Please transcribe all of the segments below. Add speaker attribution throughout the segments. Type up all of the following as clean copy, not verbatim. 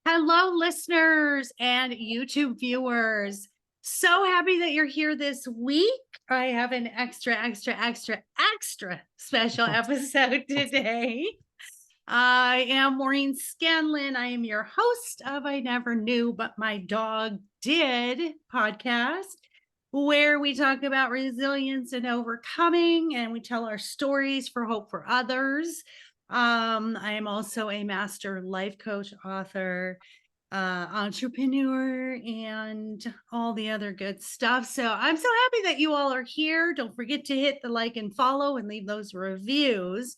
Speaker 1: Hello, listeners and YouTube viewers. So happy that you're here this week. I have an extra special episode today. I am Maureen Scanlon. I am your host of I Never Knew, But My Dog Did podcast, where we talk about resilience and overcoming, and we tell our stories for hope for others. I am also a master life coach, author, entrepreneur, and all the other good stuff. So I'm so happy that you all are here. Don't forget to hit the like and follow and leave those reviews.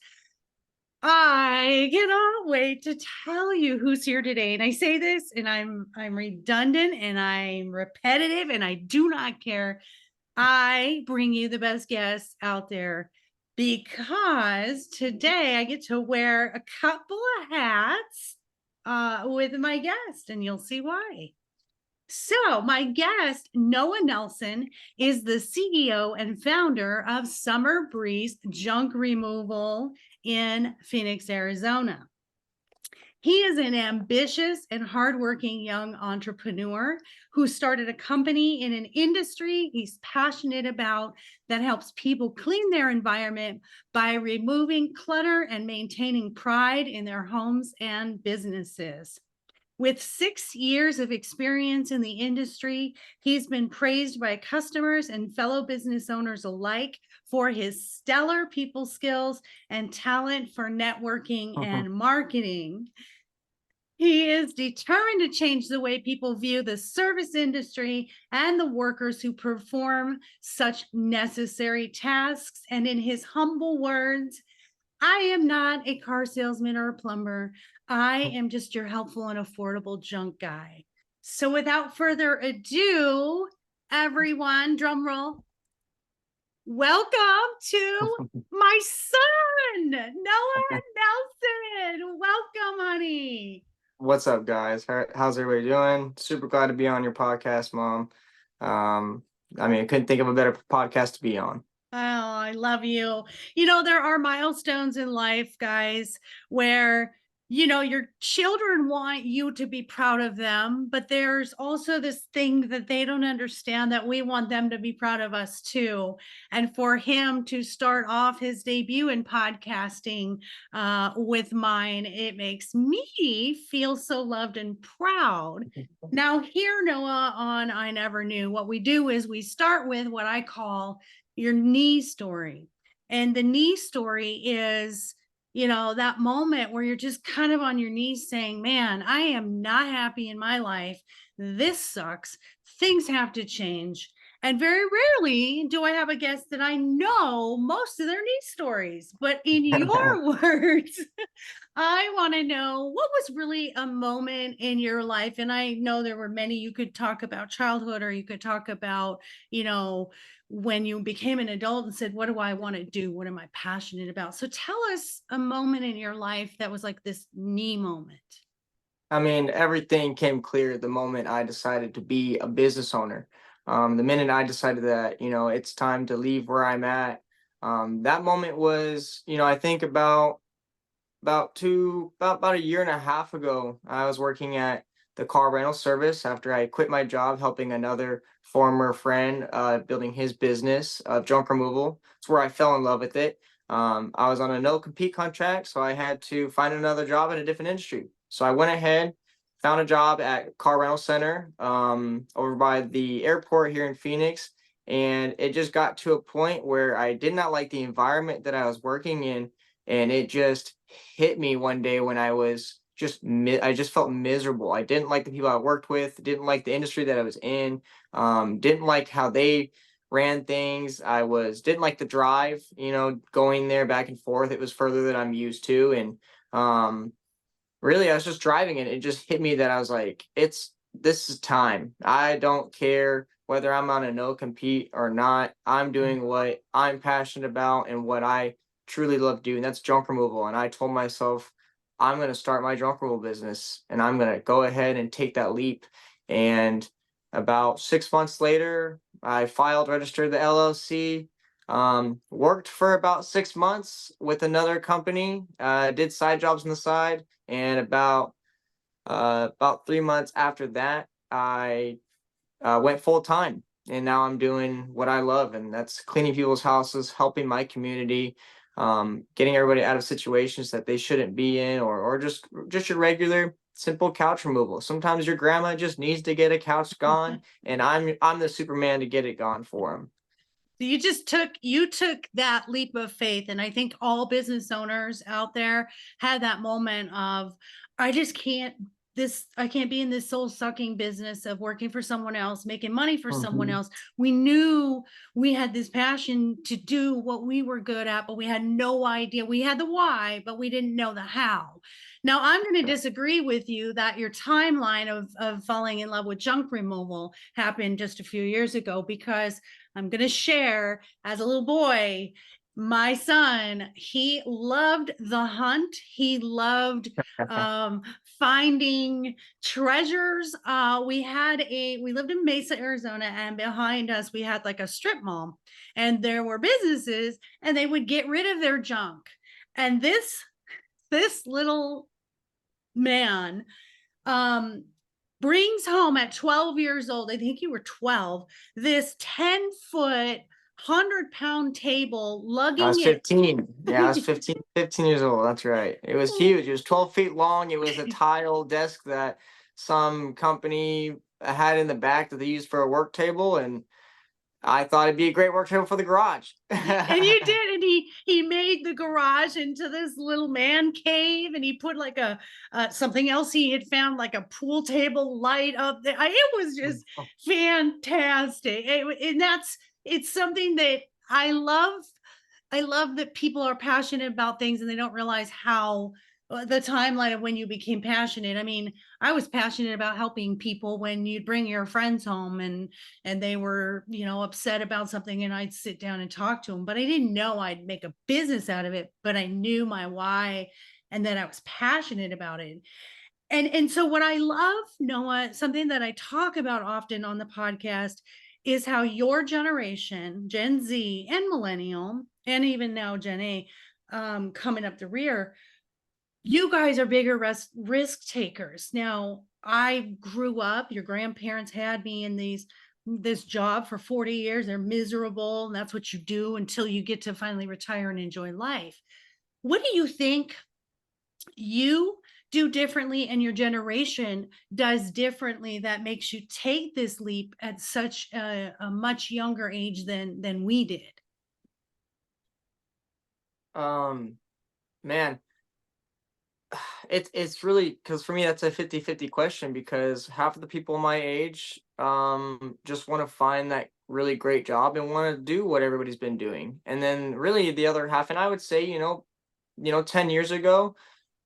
Speaker 1: I cannot wait to tell you who's here today. And I say this and I'm redundant and I'm repetitive and I do not care. I bring you the best guests out there because today I get to wear a couple of hats with my guest, and you'll see why. So, my guest, Noah Nelson, is the CEO and founder of Summer Breeze Junk Removal in Phoenix, Arizona. He is an ambitious and hardworking young entrepreneur who started a company in an industry he's passionate about that helps people clean their environment by removing clutter and maintaining pride in their homes and businesses. With 6 years of experience in the industry, he's been praised by customers and fellow business owners alike for his stellar people skills and talent for networking and marketing. He is determined to change the way people view the service industry and the workers who perform such necessary tasks. And in his humble words, I am not a car salesman or a plumber. I am just your helpful and affordable junk guy. So without further ado, everyone, drum roll, welcome to my son, Noah Nelson. Welcome, honey.
Speaker 2: What's up, guys? How's everybody doing? Super glad to be on your podcast, Mom. I couldn't think of a better podcast to be on.
Speaker 1: Oh, I love you. You know, there are milestones in life, guys, where, your children want you to be proud of them, but there's also this thing that they don't understand that we want them to be proud of us too. And for him to start off his debut in podcasting with mine, it makes me feel so loved and proud. Now, here, Noah, on I Never Knew, what we do is we start with what I call your knee story. And the knee story is, that moment where you're just kind of on your knees saying, man, I am not happy in my life. This sucks. Things have to change. And very rarely do I have a guest that I know most of their knee stories. But in your words, I want to know what was really a moment in your life. And I know there were many. You could talk about childhood, or you could talk about, when you became an adult and said, what do I want to do? What am I passionate about? So tell us a moment in your life that was like this knee moment.
Speaker 2: Everything came clear the moment I decided to be a business owner. The minute I decided that, it's time to leave where I'm at, that moment was, I think about a year and a half ago, I was working at the car rental service after I quit my job helping another former friend building his business of junk removal. It's where I fell in love with it. I was on a no compete contract, so I had to find another job in a different industry. So I went ahead, found a job at Car Rental Center over by the airport here in Phoenix. And it just got to a point where I did not like the environment that I was working in. And it just hit me one day when I just felt miserable. I didn't like the people I worked with, didn't like the industry that I was in, didn't like how they ran things. Didn't like the drive, going there back and forth. It was further than I'm used to. And really, I was just driving and it just hit me that I was like, this is time. I don't care whether I'm on a no compete or not. I'm doing what I'm passionate about and what I truly love doing. That's junk removal. And I told myself, I'm going to start my junk removal business and I'm going to go ahead and take that leap. And about 6 months later, I filed, registered the LLC, worked for about 6 months with another company, did side jobs on the side. And about About 3 months after that, I went full time, and now I'm doing what I love, and that's cleaning people's houses, helping my community, getting everybody out of situations that they shouldn't be in, or just your regular simple couch removal. Sometimes your grandma just needs to get a couch gone, and I'm the Superman to get it gone for them.
Speaker 1: You took that leap of faith, and I think all business owners out there had that moment of, I just can't, I can't be in this soul sucking business of working for someone else, making money for someone
Speaker 2: Mhm.
Speaker 1: else. We knew we had this passion to do what we were good at, but we had no idea. We had the why, but we didn't know the how. Now I'm going to
Speaker 2: Yeah.
Speaker 1: disagree with you that your timeline of falling in love with junk removal happened just a few years ago, because I'm going to share, as a little boy, my son, he loved the hunt. He loved um, finding treasures. We lived in Mesa, Arizona, and behind us, we had like a strip mall, and there were businesses, and they would get rid of their junk. And this little man um brings home at 12 years old, I think you were 12, this 10-foot 100-pound table,
Speaker 2: I was
Speaker 1: lugging it.
Speaker 2: 15. Yeah, I was 15 years old. That's right. It was huge. It was 12 feet long. It was a tile desk that some company had in the back that they used for a work table. And I thought it'd be a great work table for the garage.
Speaker 1: And you did, and he made the garage into this little man cave, and he put like a something else he had found, like a pool table light up there. It was just fantastic. And it's something that I love. I love that people are passionate about things and they don't realize how the timeline of when you became passionate. I mean, I was passionate about helping people when you'd bring your friends home and they were, upset about something, and I'd sit down and talk to them, but I didn't know I'd make a business out of it, but I knew my why and that I was passionate about it. And so what I love, Noah, something that I talk about often on the podcast, is how your generation, Gen Z and millennial, and even now Gen A, coming up the rear, you guys are bigger risk takers. Now, I grew up, your grandparents had me in this job for 40 years. They're miserable, and that's what you do until you get to finally retire and enjoy life. What do you think you do differently and your generation does differently that makes you take this leap at such a much younger age than we did?
Speaker 2: um, Man, it's really, because for me that's a 50-50 question, because half of the people my age just want to find that really great job and want to do what everybody's been doing. And then really the other half, and I would say, 10 years ago,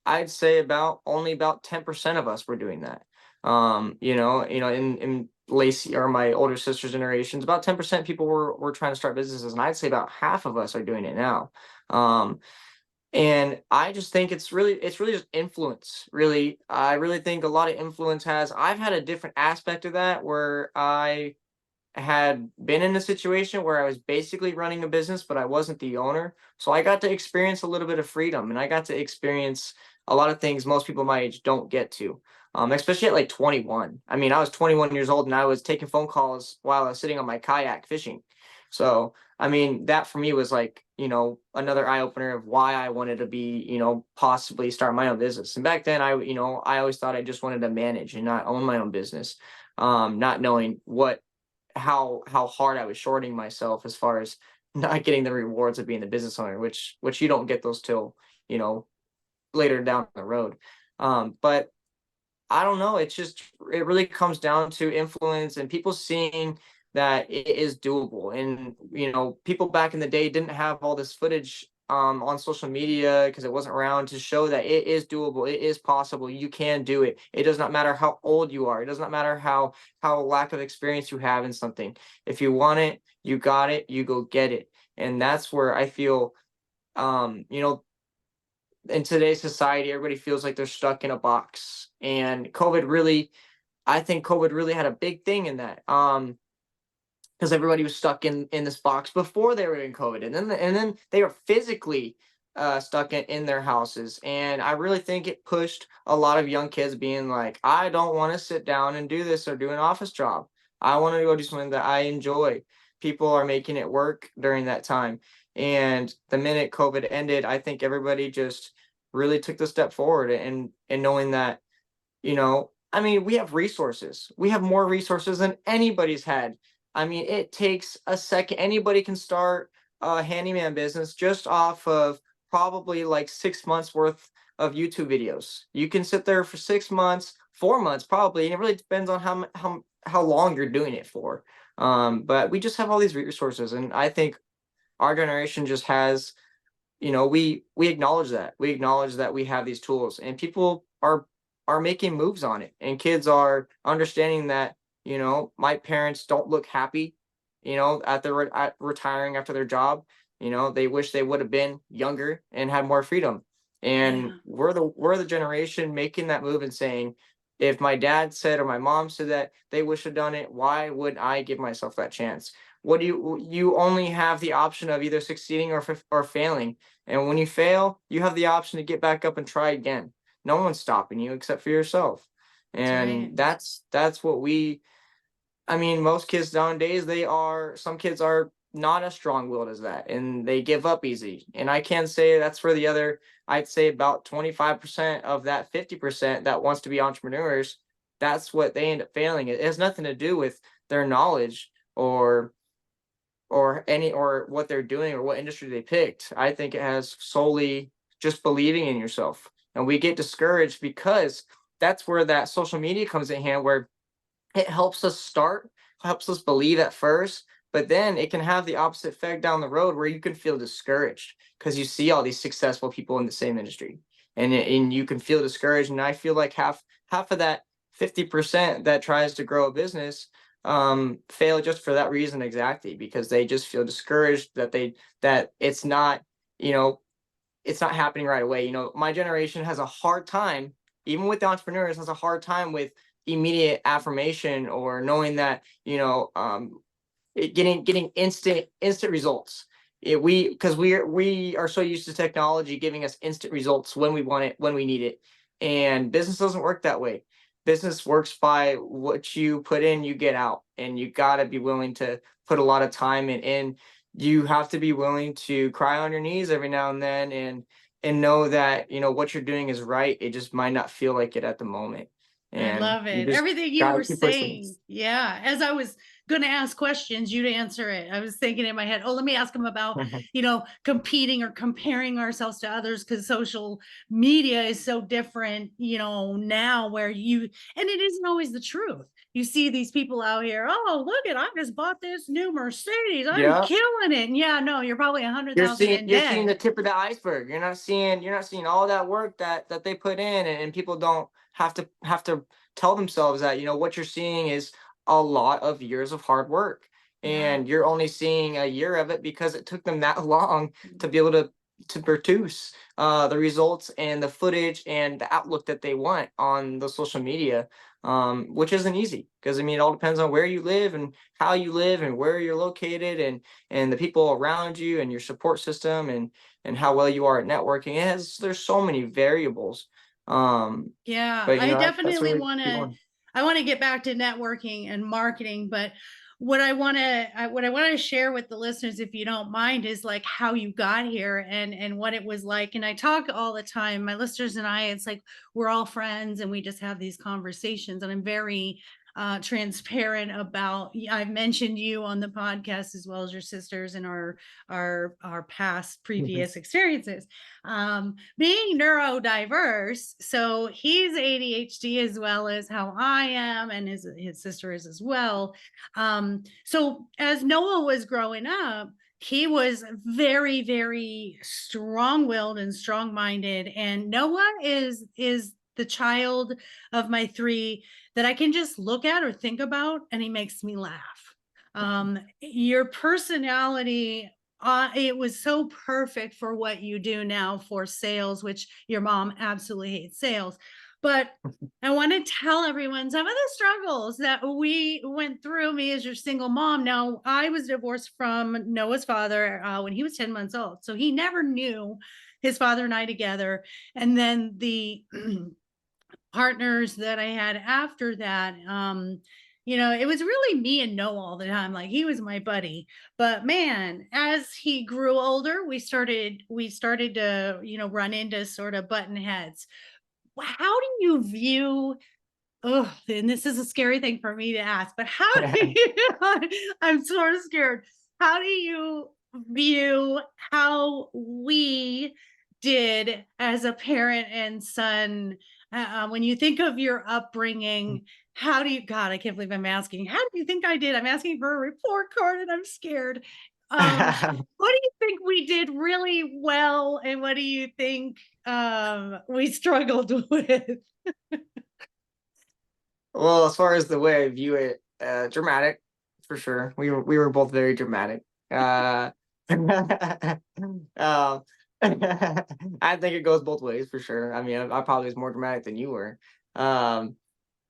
Speaker 2: I'd say about 10% of us were doing that. In Lacey or my older sister's generations, about 10% people were trying to start businesses, and I'd say about half of us are doing it now. And I just think it's really just influence. Really, I really think a lot of influence has. I've had a different aspect of that where I had been in a situation where I was basically running a business, but I wasn't the owner. So I got to experience a little bit of freedom, and I got to experience a lot of things most people my age don't get to. Especially at like 21. I mean, I was 21 years old and I was taking phone calls while I was sitting on my kayak fishing. So, I mean, that for me was like, another eye opener of why I wanted to be, possibly start my own business. And back then I always thought I just wanted to manage and not own my own business. Not knowing how hard I was shorting myself as far as not getting the rewards of being the business owner, which you don't get those till, you know, later down the road. But I don't know. It really comes down to influence and people seeing that it is doable. And people back in the day didn't have all this footage on social media because it wasn't around to show that it is doable. It is possible. You can do it. It does not matter how old you are. It does not matter how lack of experience you have in something. If you want it, you got it. You go get it. And that's where I feel, um, you know, in today's society, everybody feels like they're stuck in a box. And I think COVID really had a big thing in that. Because everybody was stuck in this box before they were in COVID, and then they were physically stuck in their houses. And I really think it pushed a lot of young kids being like, I don't want to sit down and do this or do an office job. I want to go do something that I enjoy. People are making it work during that time. And the minute COVID ended, I think everybody just really took the step forward, and knowing that, I mean, we have resources. We have more resources than anybody's had. I mean, it takes a second. Anybody can start a handyman business just off of probably like 6 months worth of YouTube videos. You can sit there for 6 months, 4 months probably, and it really depends on how long you're doing it for. But we just have all these resources, and I think our generation just has, we acknowledge that. We acknowledge that we have these tools, and people are making moves on it, and kids are understanding that, my parents don't look happy, at retiring after their job. They wish they would have been younger and had more freedom. And
Speaker 1: Yeah.
Speaker 2: we're the generation making that move and saying, if my dad said or my mom said that they wish had done it, why would I give myself that chance? What do you only have the option of either succeeding or failing. And when you fail, you have the option to get back up and try again. No one's stopping you except for yourself.
Speaker 1: That's right.
Speaker 2: And that's what we I mean, most kids nowadays, some kids are not as strong-willed as that, and they give up easy. And I can't say that's for the other, I'd say about 25% of that 50% that wants to be entrepreneurs. That's what they end up failing. It has nothing to do with their knowledge or what they're doing or what industry they picked. I think it has solely just believing in yourself. And we get discouraged because that's where that social media comes in hand, where it helps us believe at first, but then it can have the opposite effect down the road where you can feel discouraged because you see all these successful people in the same industry, and you can feel discouraged. And I feel like half of that 50% that tries to grow a business fail just for that reason exactly, because they just feel discouraged that you know it's not happening right away. My generation has a hard time, even with the entrepreneurs, has a hard time with immediate affirmation or knowing that, getting instant results. Because we are so used to technology giving us instant results when we want it, when we need it. And business doesn't work that way. Business works by what you put in, you get out, and you got to be willing to put a lot of time in. You have to be willing to cry on your knees every now and then, and know that, what you're doing is right. It just might not feel like it at the moment,
Speaker 1: I
Speaker 2: and
Speaker 1: love
Speaker 2: you
Speaker 1: it.
Speaker 2: just
Speaker 1: Everything you
Speaker 2: gotta
Speaker 1: were
Speaker 2: keep pushing.
Speaker 1: saying. Yeah. As I was going to ask questions, you'd answer it. I was thinking in my head, oh, let me ask them about, competing or comparing ourselves to others, because social media is so different, now and it isn't always the truth. You see these people out here, oh, look at, I just bought this new Mercedes. I'm
Speaker 2: Yeah.
Speaker 1: killing it. And yeah, no, you're probably 100,000 in
Speaker 2: You're seeing
Speaker 1: debt.
Speaker 2: the tip of the iceberg. You're not seeing all that work that they put in, and people don't have to tell themselves that, what you're seeing is a lot of years of hard work.
Speaker 1: Yeah.
Speaker 2: And you're only seeing a year of it because it took them that long to be able to produce the results and the footage and the outlook that they want on the social media, which isn't easy, because I mean, it all depends on where you live and how you live and where you're located, and the people around you and your support system, and how well you are at networking. There's so many variables.
Speaker 1: Yeah,
Speaker 2: But
Speaker 1: I
Speaker 2: that's
Speaker 1: definitely
Speaker 2: where
Speaker 1: want
Speaker 2: we
Speaker 1: to
Speaker 2: going.
Speaker 1: I want to get back to networking and marketing, but what I want to share with the listeners, if you don't mind, is like how you got here and what it was like. And I talk all the time, my listeners and I, it's like we're all friends and we just have these conversations, and I'm very transparent about. I've mentioned you on the podcast as well as your sisters and our past
Speaker 2: Mhm.
Speaker 1: previous experiences. Being neurodiverse, so he's ADHD as well as how I am, and his sister is as well. So as Noah was growing up, he was very, very strong-willed and strong-minded. And Noah is the child of my three that I can just look at or think about, and he makes me laugh. Your personality, it was so perfect for what you do now for sales, which your mom absolutely hates sales. But I want to tell everyone some of the struggles that we went through, me as your single mom. Now, I was divorced from Noah's father when he was 10 months old. So he never knew his father and I together. And then the partners that I had after that, it was really me and Noah all the time. Like he was my buddy. But man, as he grew older, we started to, run into sort of button heads. How do you view Oh, and this is a scary thing for me to ask, but how do you I'm sort of scared. How do you view how we did as a parent and son? When you think of your upbringing, how do you, God, I can't believe I'm asking. How do you think I did? I'm asking for a report card and I'm scared. What do you think we did really well? And what do you think we struggled with?
Speaker 2: Well, as far as the way I view it, dramatic for sure. We were both very dramatic. Um, I think it goes both ways for sure. I mean, I probably was more dramatic than you were. Um,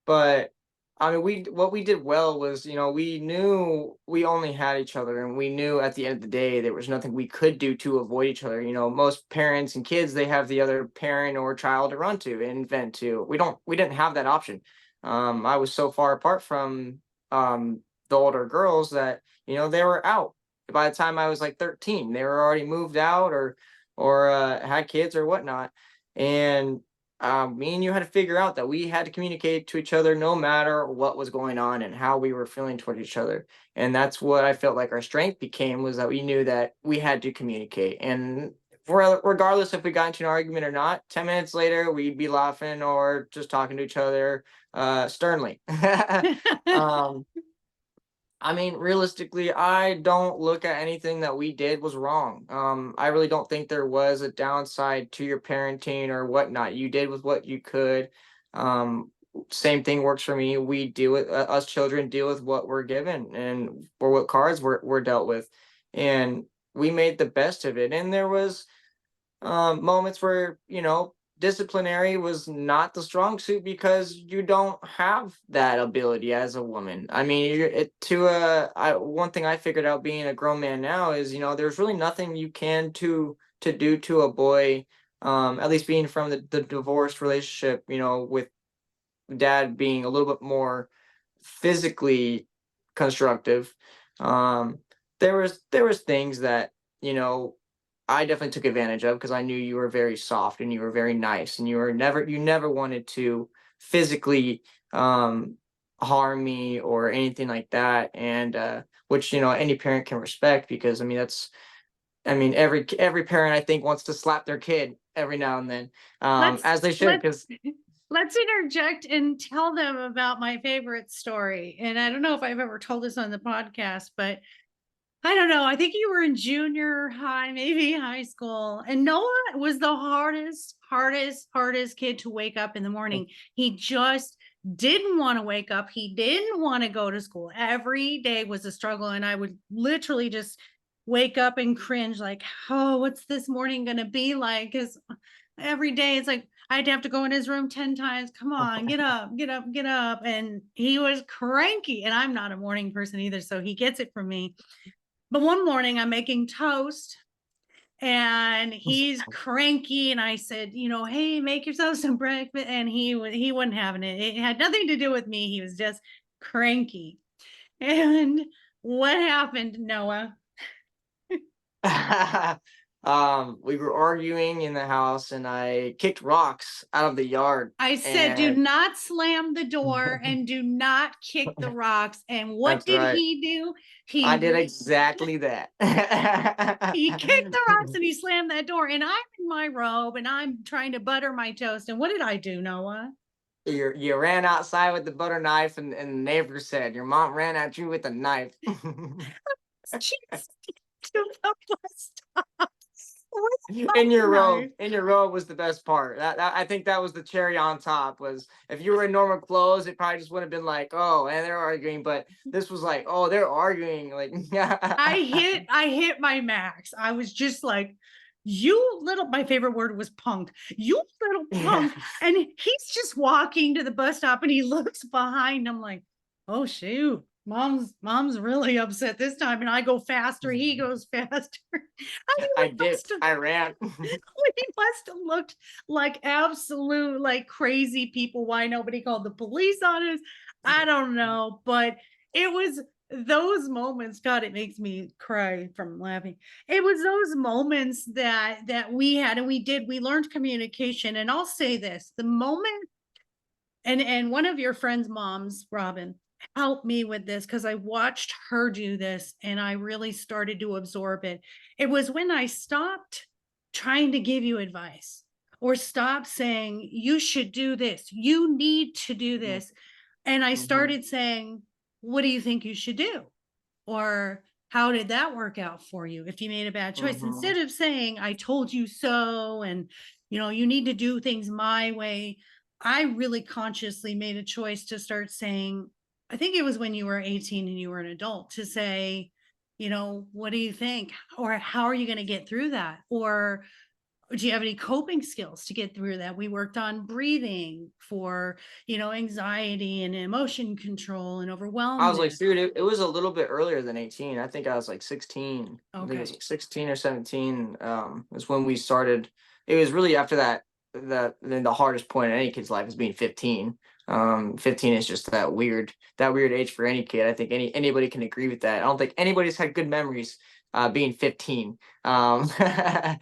Speaker 2: but I mean, what we did well was, we knew we only had each other, and we knew at the end of the day there was nothing we could do to avoid each other. Most parents and kids, they have the other parent or child to run to and vent to. We didn't have that option. I was so far apart from the older girls that they were out by the time I was like 13. They were already moved out or had kids or whatnot, and me and you had to figure out that we had to communicate to each other no matter what was going on and how we were feeling toward each other. And that's what I felt like our strength became, was that we knew that we had to communicate. And regardless if we got into an argument or not, 10 minutes later, we'd be laughing or just talking to each other sternly. um, I mean, realistically, I don't look at anything that we did was wrong. I really don't think there was a downside to your parenting or whatnot. You did with what you could. Um, Same thing works for me. We deal with us children deal with what we're given and or what cards we're dealt with, and we made the best of it. And there was moments where disciplinary was not the strong suit because you don't have that ability as a woman. I mean, one thing I figured out being a grown man now is there's really nothing you can to do to a boy, at least being from the divorced relationship, with dad being a little bit more physically constructive. um there was things that I definitely took advantage of because I knew you were very soft and you were very nice and you never wanted to physically um harm me or anything like that. And which any parent can respect, because every parent, I think, wants to slap their kid every now and then,
Speaker 1: let's
Speaker 2: as they should,
Speaker 1: let's
Speaker 2: because
Speaker 1: let's interject and tell them about my favorite story. And I don't know if I've ever told this on the podcast, but I don't know. I think you were in junior high, maybe high school. And Noah was the hardest kid to wake up in the morning. He just didn't want to wake up. He didn't want to go to school. Every day was a struggle. And I would literally just wake up and cringe, like, oh, what's this morning going to be like? Because every day it's like I'd have to go in his room 10 times. Come on, get up, get up, get up. And he was cranky. And I'm not a morning person either. So he gets it from me. But one morning I'm making toast and he's cranky, and I said, hey, make yourself some breakfast. And he wasn't having it. It had nothing to do with me. He was just cranky. And what happened, Noah?
Speaker 2: We were arguing in the house and I kicked rocks out of the yard.
Speaker 1: I said, do
Speaker 2: And
Speaker 1: not slam the door and do not kick the rocks. And what
Speaker 2: that's
Speaker 1: did
Speaker 2: right.
Speaker 1: he do?
Speaker 2: I did exactly that.
Speaker 1: He kicked the rocks and he slammed that door. And I'm in my robe and I'm trying to butter my toast. And what did I do, Noah?
Speaker 2: You ran outside with the butter knife, and the neighbor said your mom ran at you with a knife.
Speaker 1: Jeez, to the bus stop.
Speaker 2: In your robe was the best part. I think that was the cherry on top. Was if you were in normal clothes, it probably just would have been like, oh, and they're arguing. But this was like, oh, they're arguing. Like,
Speaker 1: I hit my max. I was just like, you little, my favorite word was punk. You little punk. And he's just walking to the bus stop and he looks behind him like, oh shoot, Mom's really upset this time, and I go faster, he goes faster. I mean,
Speaker 2: I dipped. I ran.
Speaker 1: we must have looked like absolute like crazy people. Why nobody called the police on us? I don't know, but it was those moments. God, it makes me cry from laughing. It was those moments that we had, and we learned communication. And I'll say this: the moment, and one of your friends' moms, Robin, helped me with this because I watched her do this and I really started to absorb it. It was when I stopped trying to give you advice or stop saying, you should do this, you need to do this. And I
Speaker 2: Mm-hmm.
Speaker 1: started saying, what do you think you should do? Or how did that work out for you if you made a bad choice?
Speaker 2: Mm-hmm.
Speaker 1: Instead of saying, I told you so, and you need to do things my way, I really consciously made a choice to start saying, I think it was when you were 18 and you were an adult, to say, what do you think? Or how are you going to get through that? Or do you have any coping skills to get through that? We worked on breathing for, anxiety and emotion control and
Speaker 2: I was like,
Speaker 1: overwhelmness.
Speaker 2: dude, it was a little bit earlier than 18. I think I was like 16. I think it was
Speaker 1: Okay.
Speaker 2: like 16 or 17. Is when we started. It was really after that then the hardest point in any kid's life is being 15. 15 is just that weird age for any kid. I think anybody can agree with that. I don't think anybody's had good memories being 15. But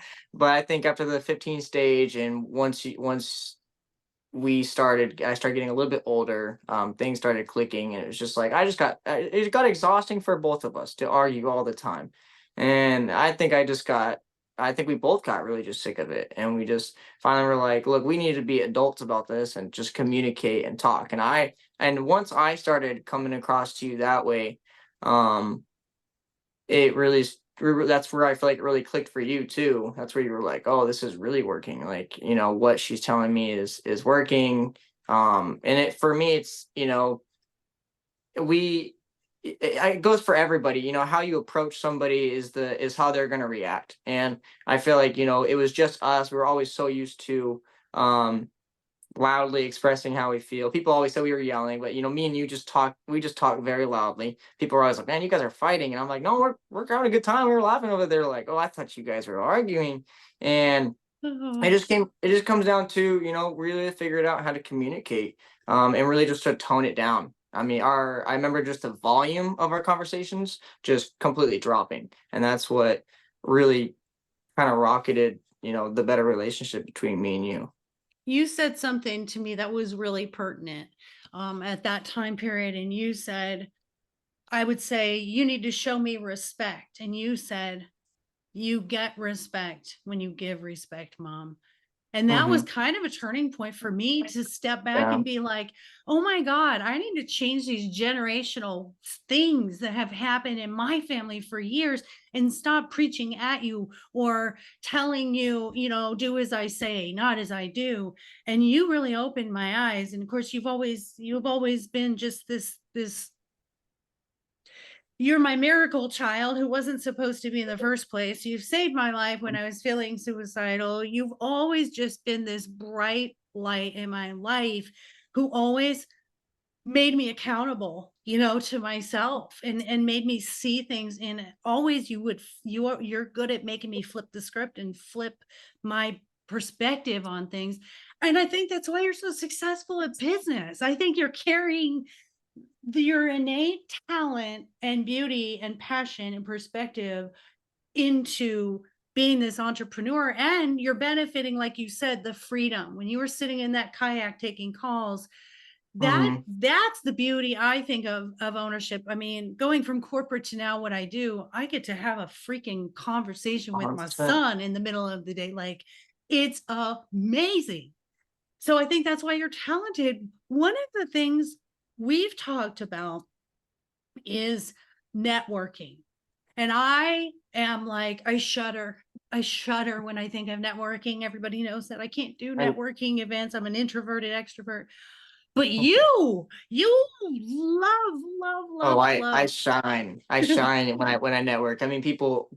Speaker 2: I think after the 15 stage, and once I started getting a little bit older, things started clicking, and it was just like it got exhausting for both of us to argue all the time. And I think we both got really just sick of it, and we just finally were like, look, we need to be adults about this and just communicate and talk. And once I started coming across to you that way, um it really that's where I feel like it really clicked for you too. That's where you were like, "Oh, this is really working." Like, what she's telling me is working. And it for me, it's we it goes for everybody. How you approach somebody is how they're gonna react. And I feel like it was just us. We were always so used to loudly expressing how we feel. People always said we were yelling, but me and you just talk. We just talk very loudly. People are always like, "Man, you guys are fighting," and I'm like, "No, we're having a good time. We were laughing over there." Like, "Oh, I thought you guys were arguing," and
Speaker 1: Oh,
Speaker 2: it just comes down to really figuring out how to communicate, and really just to tone it down. I mean, I remember just the volume of our conversations just completely dropping, and that's what really kind of rocketed the better relationship between me and you.
Speaker 1: you said something to me that was really pertinent at that time period. And you said, I would say, you need to show me respect. And you said, you get respect when you give respect, mom. And that was
Speaker 2: Hmm.
Speaker 1: kind of a turning point for me to step back
Speaker 2: Yeah.
Speaker 1: and be like, oh my God, I need to change these generational things that have happened in my family for years and stop preaching at you or telling you, do as I say, not as I do. And you really opened my eyes. And of course, you've always been just this you're my miracle child who wasn't supposed to be in the first place. You've saved my life when I was feeling suicidal. You've always just been this bright light in my life who always made me accountable, to myself and made me see things in it. Always you're good at making me flip the script and flip my perspective on things. And I think that's why you're so successful at business. I think you're carrying your innate talent and beauty and passion and perspective into being this entrepreneur, and you're benefiting, like you said, the freedom when you were sitting in that kayak taking calls.
Speaker 2: Hmm.
Speaker 1: That's the beauty, I think, of ownership. I mean, going from corporate to now what I do, I get to have a freaking conversation with my
Speaker 2: 100%.
Speaker 1: son in the middle of the day. Like, it's amazing. So I think that's why you're talented. One of the things we've talked about is networking. And I am like, I shudder. I shudder when I think of networking. Everybody knows that I can't do
Speaker 2: And
Speaker 1: networking events. I'm an introverted extrovert. But you love, love,
Speaker 2: oh,
Speaker 1: love,
Speaker 2: I
Speaker 1: love.
Speaker 2: shine. I shine when I network. I mean, people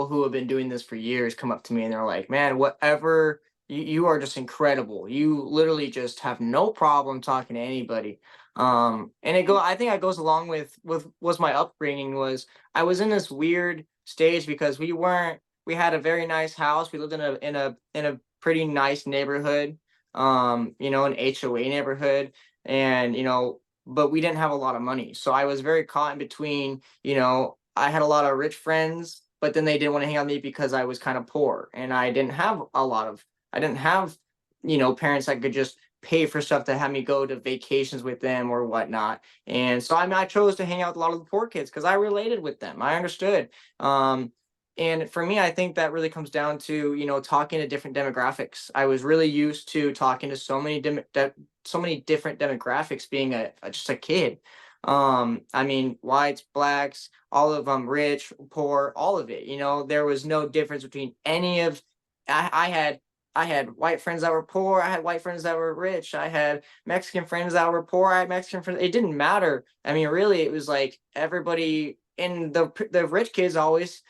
Speaker 2: who have been doing this for years come up to me and they're like, "Man, whatever, you are just incredible. You literally just have no problem talking to anybody." And I think it goes along with was my upbringing. Was I was in this weird stage because we had a very nice house. We lived in a pretty nice neighborhood, an HOA neighborhood, and but we didn't have a lot of money. So I was very caught in between, I had a lot of rich friends, but then they didn't want to hang out with me because I was kind of poor and I didn't have, parents that could just pay for stuff to have me go to vacations with them or whatnot. And so I chose to hang out with a lot of the poor kids because I related with them. I understood. And for me, I think that really comes down to, talking to different demographics. I was really used to talking to so many different demographics being just a kid. I mean, whites, blacks, all of them, rich, poor, all of it. There was no difference between any of. I had white friends that were poor. I had white friends that were rich. I had Mexican friends that were poor. I had Mexican friends. It didn't matter. I mean, really, it was like everybody in the rich kids always,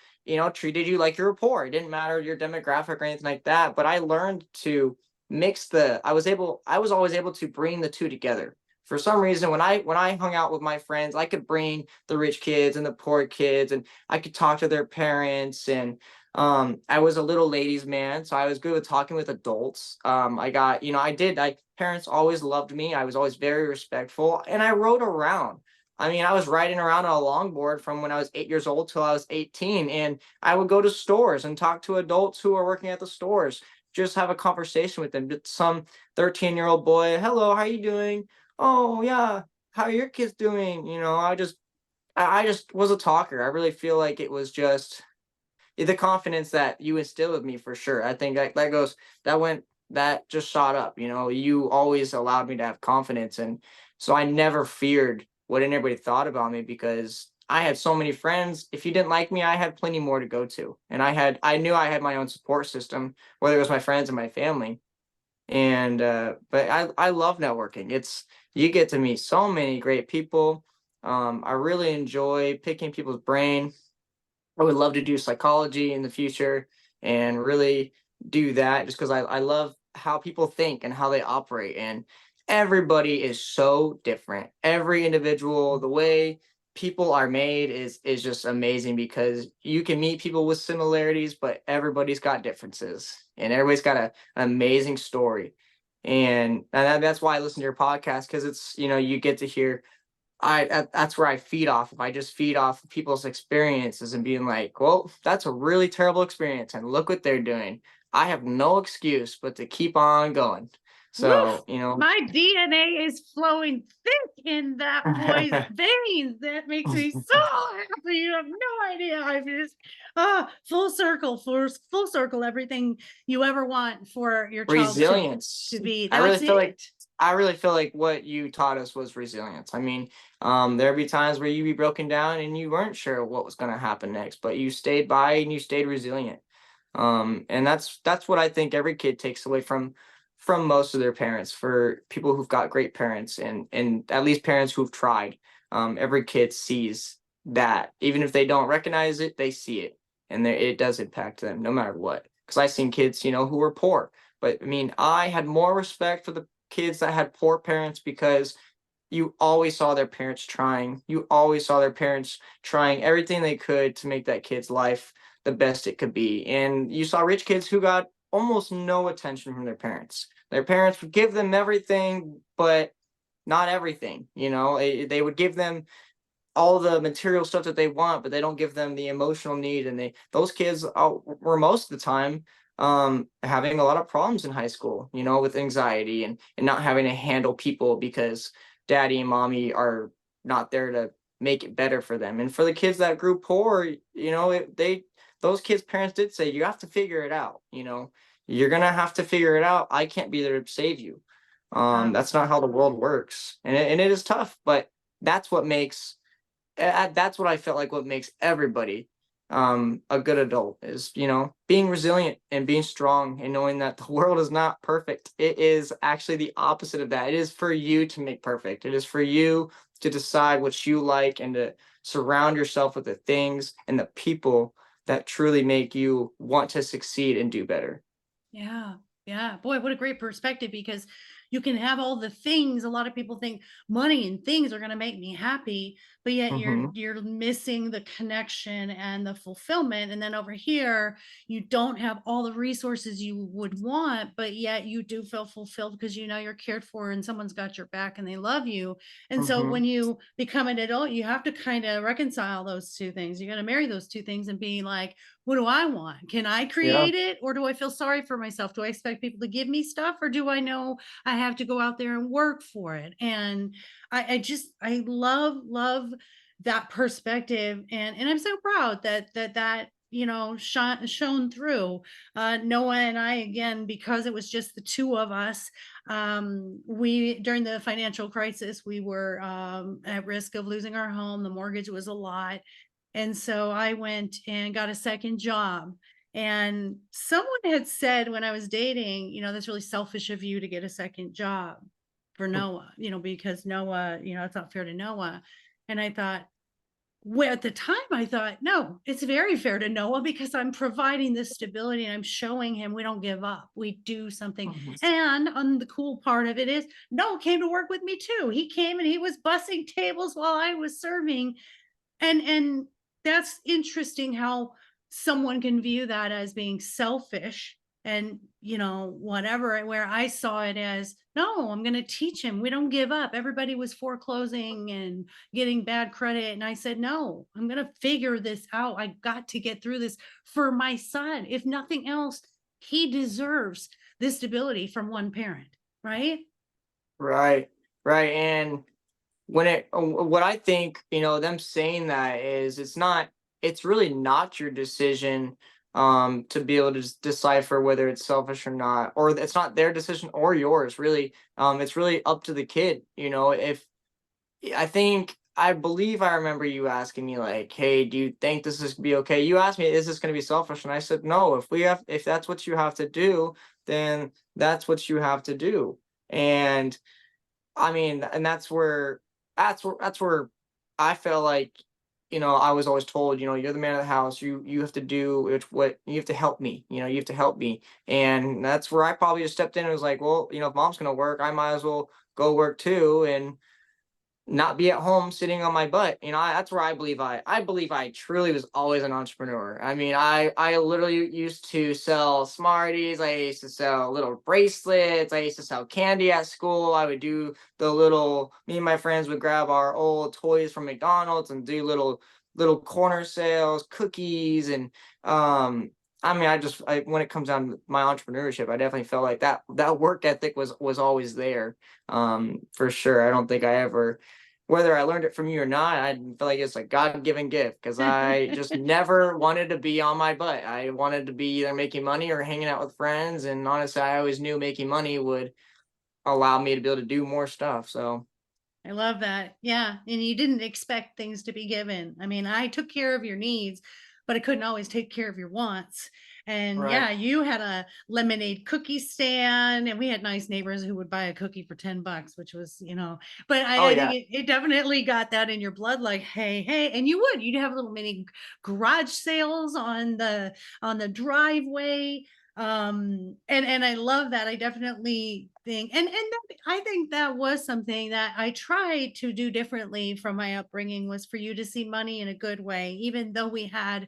Speaker 2: treated you like you were poor. It didn't matter your demographic or anything like that. But I learned to I was always able to bring the two together. For some reason, when I hung out with my friends, I could bring the rich kids and the poor kids, and I could talk to their parents. And I was a little ladies man, so I was good with talking with adults. I got, I parents always loved me. I was always very respectful, and I rode around. I mean, I was riding around on a longboard from when I was 8 years old till I was 18, and I would go to stores and talk to adults who are working at the stores, just have a conversation with them. Some 13-year-old boy, hello, how you doing? Oh yeah, how are your kids doing? I just was a talker. I really feel like it was just the confidence that you instilled with me for sure. I think that just shot up. You always allowed me to have confidence, and so I never feared what anybody thought about me because I had so many friends. If you didn't like me, I had plenty more to go to, and I knew I had my own support system, whether it was my friends and my family. And but I love networking. You get to meet so many great people. I really enjoy picking people's brain. I would love to do psychology in the future and really do that just because I love how people think and how they operate. And everybody is so different. Every individual, the way people are made is just amazing because you can meet people with similarities, but everybody's got differences and everybody's got an amazing story. And that's why I listen to your podcast because it's, you get to hear that's where I feed off. If I just feed off people's experiences and being like, well, that's a really terrible experience, and look what they're doing. I have no excuse but to keep on going.
Speaker 1: Woof!
Speaker 2: So,
Speaker 1: My DNA is flowing thick in that boy's veins. That makes me so happy. You have no idea. I'm just full circle, everything you ever want for your child
Speaker 2: resilience.
Speaker 1: to be.
Speaker 2: I really
Speaker 1: That's
Speaker 2: feel like
Speaker 1: it.
Speaker 2: I really feel like what you taught us was resilience. I mean, there'd be times where you'd be broken down and you weren't sure what was going to happen next, but you stayed by and you stayed resilient. And that's what I think every kid takes away from most of their parents. For people who've got great parents and at least parents who've tried, every kid sees that. Even if they don't recognize it, they see it, and it does impact them no matter what. Because I've seen kids, who were poor, but I mean, I had more respect for the kids that had poor parents because you always saw their parents trying. You always saw their parents trying everything they could to make that kid's life the best it could be. And you saw rich kids who got almost no attention from their parents. Their parents would give them everything, but not everything. They would give them all the material stuff that they want, but they don't give them the emotional need. And those kids were most of the time having a lot of problems in high school, with anxiety and not having to handle people because daddy and mommy are not there to make it better for them. And for the kids that grew poor, those kids' parents did say, you have to figure it out. You're gonna have to figure it out. I can't be there to save you. That's not how the world works, and it is tough, but that's what makes that's what I felt like what makes everybody a good adult is, being resilient and being strong and knowing that the world is not perfect. It is actually the opposite of that. It is for you to make perfect. It is for you to decide what you like and to surround yourself with the things and the people that truly make you want to succeed and do better.
Speaker 1: Yeah. Yeah. Boy, what a great perspective because you can have all the things. A lot of people think money and things are going to make me happy, but yet
Speaker 2: Hmm.
Speaker 1: you're missing the connection and the fulfillment. And then over here, you don't have all the resources you would want, but yet you do feel fulfilled because you know you're cared for and someone's got your back and they love you. And so
Speaker 2: Hmm.
Speaker 1: when you become an adult, you have to kind of reconcile those two things. You're going to marry those two things and be like, what do I want? Can I
Speaker 2: Yeah.
Speaker 1: create it? Or do I feel sorry for myself? Do I expect people to give me stuff? Or do I know I have to go out there and work for it? And I love that perspective. And I'm so proud that shone through. Noah and I, again, because it was just the two of us, we during the financial crisis, we were at risk of losing our home. The mortgage was a lot, and so I went and got a second job. And someone had said when I was dating, that's really selfish of you to get a second job for Noah, because Noah, it's not fair to Noah. And I thought, well, at the time, I thought, no, it's very fair to Noah because I'm providing this stability and I'm showing him we don't give up. We do something.
Speaker 2: Hmm.
Speaker 1: And on the cool part of it is Noah came to work with me too. He came and he was bussing tables while I was serving. And that's interesting how someone can view that as being selfish and whatever, where I saw it as, no, I'm going to teach him we don't give up. Everybody was foreclosing and getting bad credit, and I said, no, I'm going to figure this out. I got to get through this for my son. If nothing else, he deserves this stability from one parent, right?
Speaker 2: Right. Right. And what I think, them saying that is it's really not your decision to be able to decipher whether it's selfish or not, or it's not their decision or yours, really. It's really up to the kid. If I believe I remember you asking me like, "Hey, do you think this is gonna be okay?" You asked me, "Is this going to be selfish?" And I said, "No. If that's what you have to do, then that's what you have to do." And I mean, and that's where I felt like, I was always told, you're the man of the house. You have to do what you have to help me. You have to help me. And that's where I probably just stepped in and was like, well, if mom's gonna work, I might as well go work too. And not be at home sitting on my butt. That's where I believe I truly was always an entrepreneur. I mean, I literally used to sell Smarties. I used to sell little bracelets. I used to sell candy at school. I would do me and my friends would grab our old toys from McDonald's and do little corner sales, cookies, and I mean, when it comes down to my entrepreneurship, I definitely felt like that work ethic was always there, for sure. I don't think I ever, whether I learned it from you or not, I feel like it's a God-given gift because I just never wanted to be on my butt. I wanted to be either making money or hanging out with friends. And honestly, I always knew making money would allow me to be able to do more stuff. So,
Speaker 1: I love that. Yeah. And you didn't expect things to be given. I mean, I took care of your needs, but I couldn't always take care of your wants. And
Speaker 2: right.
Speaker 1: yeah, you had a lemonade cookie stand, and we had nice neighbors who would buy a cookie for $10, which was, but
Speaker 2: Oh,
Speaker 1: I think
Speaker 2: yeah.
Speaker 1: it definitely got that in your blood, like, hey, hey, and you'd have little mini garage sales on the driveway. And I love that. I definitely think, I think that was something that I tried to do differently from my upbringing, was for you to see money in a good way, even though we had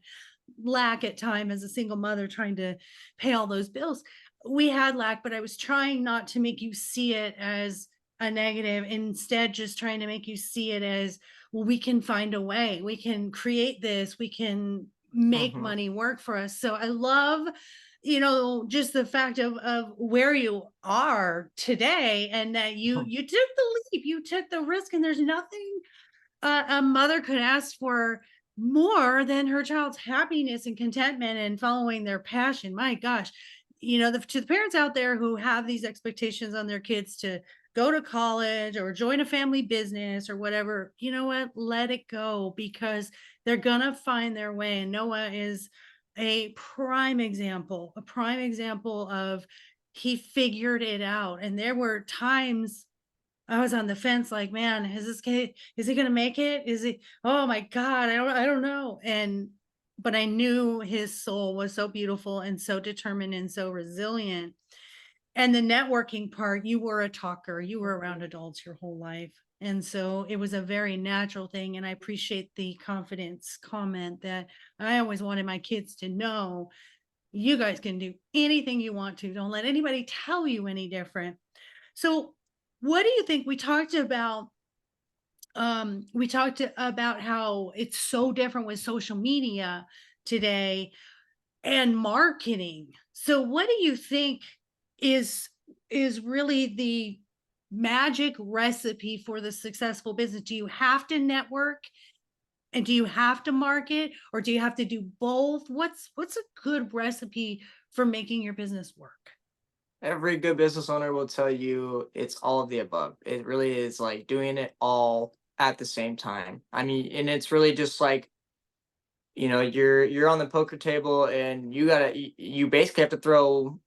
Speaker 1: lack at time as a single mother trying to pay all those bills. We had lack, but I was trying not to make you see it as a negative, instead just trying to make you see it as, well, we can find a way. We can create this. We can make
Speaker 2: Hmm.
Speaker 1: money work for us. So I love, just the fact of where you are today, and that you took the leap, you took the risk, and there's nothing a mother could ask for more than her child's happiness and contentment and following their passion. My gosh, to the parents out there who have these expectations on their kids to go to college or join a family business or whatever, you know what? Let it go, because they're gonna find their way. And Noah is a prime example of, he figured it out. And there were times I was on the fence, like, man, is this kid, is he gonna make it? Is he, oh my God, I don't know. But I knew his soul was so beautiful and so determined and so resilient. And the networking part, you were a talker, you were around adults your whole life. And so it was a very natural thing. And I appreciate the confidence comment that I always wanted my kids to know, you guys can do anything you want to. Don't let anybody tell you any different. So what do you think? We talked about how it's so different with social media today and marketing. So what do you think is is really the magic recipe for the successful business? Do you have to network and do you have to market, or do you have to do both? What's a good recipe for making your business work?
Speaker 2: Every good business owner will tell you it's all of the above. It really is like doing it all at the same time. I mean, and it's really just like, you're on the poker table and you basically have to throw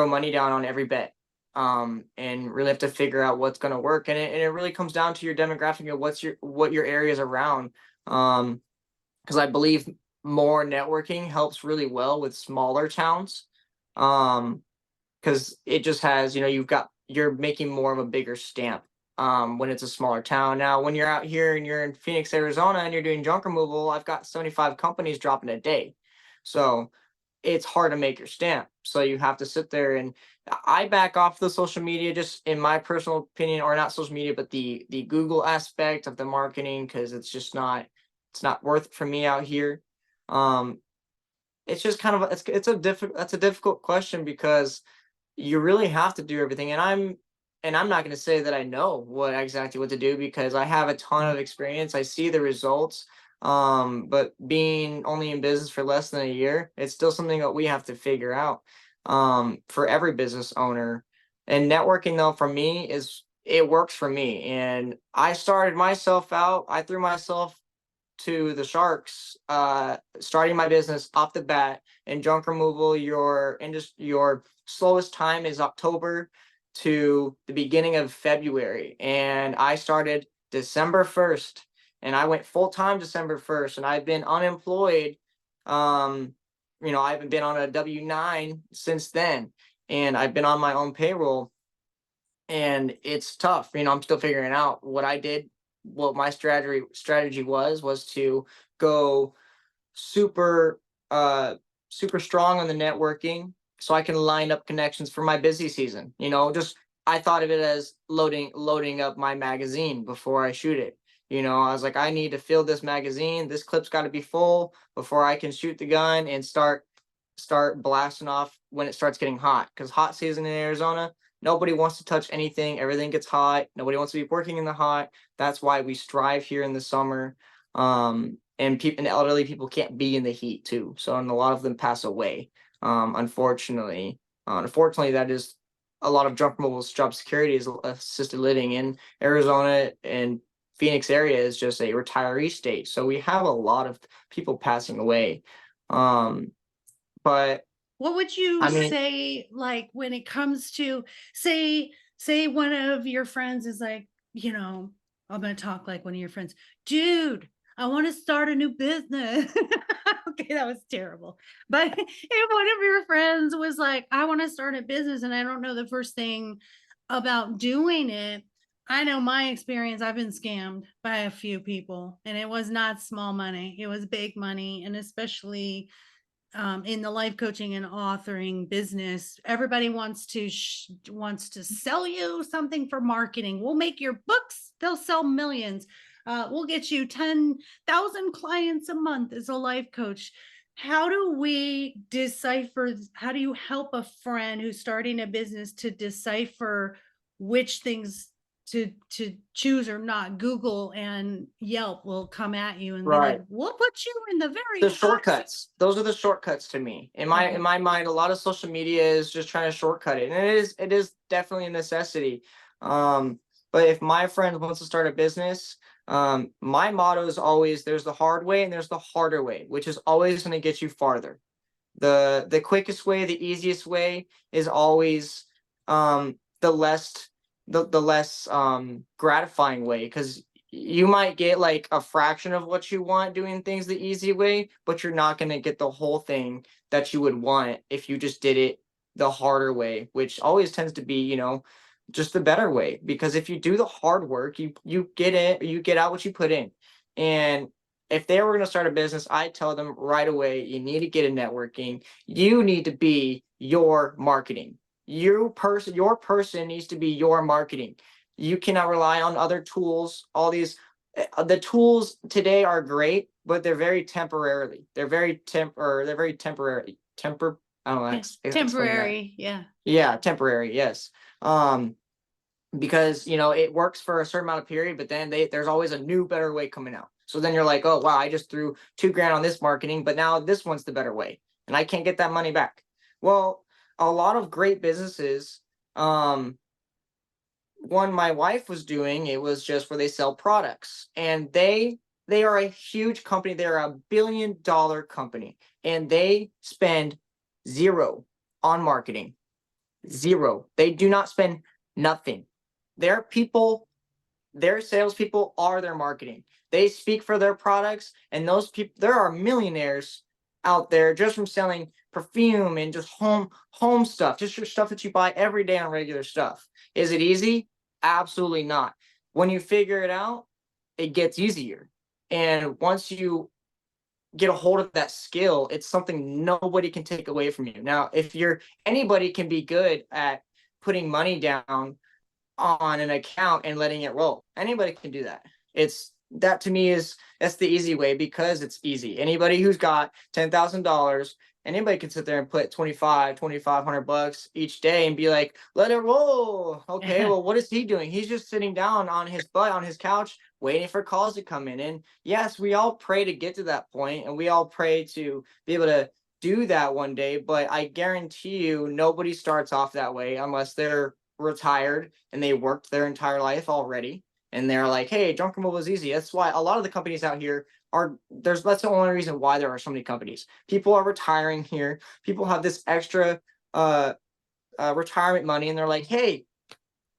Speaker 2: money down on every bet. And really have to figure out what's going to work. And it really comes down to your demographic of what your area is around. Because I believe more networking helps really well with smaller towns. Because it just has, you're making more of a bigger stamp when it's a smaller town. Now, when you're out here and you're in Phoenix, Arizona, and you're doing junk removal, I've got 75 companies dropping a day. So it's hard to make your stamp. So you have to sit there, and I back off the social media, just in my personal opinion, or not social media, but the Google aspect of the marketing, because it's not worth it for me out here. Um, it's just kind of that's a difficult question because you really have to do everything. And I'm not going to say that I know what to do, because I have a ton of experience. I see the results. But being only in business for less than a year, it's still something that we have to figure out for every business owner. And networking, though, for me, it works for me. And I started myself out, I threw myself to the sharks, starting my business off the bat in junk removal. Your slowest time is October to the beginning of February, and I started December 1st, and I went full time December 1st, and I've been unemployed. I haven't been on a W-9 since then, and I've been on my own payroll, and it's tough. I'm still figuring out what I did. What my strategy was to go super super strong on the networking, so I can line up connections for my busy season. Just I thought of it as loading up my magazine before I shoot it. I was like, I need to fill this magazine. This clip's got to be full before I can shoot the gun and start blasting off when it starts getting hot. Because hot season in Arizona, nobody wants to touch anything. Everything gets hot. Nobody wants to be working in the hot. That's why we strive here in the summer. And elderly people can't be in the heat too. So, and a lot of them pass away. Unfortunately, that is a lot of junk removal's job security is assisted living in Arizona, and Phoenix area is just a retiree state. So we have a lot of people passing away. But
Speaker 1: What would you
Speaker 2: I mean,
Speaker 1: say, like, when it comes to, say one of your friends is like, I'm gonna talk like one of your friends, dude, I want to start a new business. Okay, that was terrible. But if one of your friends was like, I want to start a business and I don't know the first thing about doing it, I know my experience, I've been scammed by a few people, and it was not small money, it was big money. And especially in the life coaching and authoring business, everybody wants to sell you something for marketing. We'll make your books, they'll sell millions. We'll get you 10,000 clients a month as a life coach. How do we decipher? How do you help a friend who's starting a business to decipher which things to choose or not? Google and Yelp will come at you and be like,
Speaker 2: right.
Speaker 1: we'll put you in the very
Speaker 2: The
Speaker 1: top.
Speaker 2: shortcuts, those are the shortcuts to me. In
Speaker 1: Okay.
Speaker 2: my mind, a lot of social media is just trying to shortcut it, and it is definitely a necessity. But if my friend wants to start a business, my motto is always, there's the hard way and there's the harder way, which is always going to get you farther. The quickest way, the easiest way is always the less gratifying way, because you might get like a fraction of what you want doing things the easy way, but you're not going to get the whole thing that you would want if you just did it the harder way, which always tends to be, just the better way. Because if you do the hard work, you get it, you get out what you put in. And if they were going to start a business, I tell them right away, you need to get in networking. You need to be your marketing. Your person needs to be your marketing. You cannot rely on other tools. All these the tools today are great, but they're very temporarily. They're very temporary. I don't know.
Speaker 1: Yeah.
Speaker 2: Explain that.
Speaker 1: Temporary. Yeah.
Speaker 2: Yeah, temporary. Yes. Um, because it works for a certain amount of period, but then there's always a new better way coming out. So then you're like, oh wow, I just threw $2,000 on this marketing, but now this one's the better way, and I can't get that money back. Well, a lot of great businesses, one my wife was doing, it was just where they sell products, and they are a huge company. They're a $1 billion company, and they spend zero on marketing. Zero. They do not spend nothing. Their people, their salespeople are their marketing. They speak for their products, and those people, there are millionaires out there just from selling perfume and just home stuff, just your stuff that you buy every day on regular stuff. Is it easy? Absolutely not. When you figure it out, it gets easier. And once you get a hold of that skill, it's something nobody can take away from you. Now, if anybody can be good at putting money down on an account and letting it roll. Anybody can do that. That to me that's the easy way, because it's easy. Anybody who's got $10,000, anybody can sit there and put 2,500 bucks each day and be like, let it roll. Okay, well, what is he doing? He's just sitting down on his butt on his couch waiting for calls to come in. And yes, we all pray to get to that point, and we all pray to be able to do that one day, but I guarantee you nobody starts off that way unless they're retired and they worked their entire life already, and they're like, hey, junk removal is easy. That's why a lot of the companies out here that's the only reason why there are so many companies. People are retiring here. People have this extra retirement money, and they're like, hey,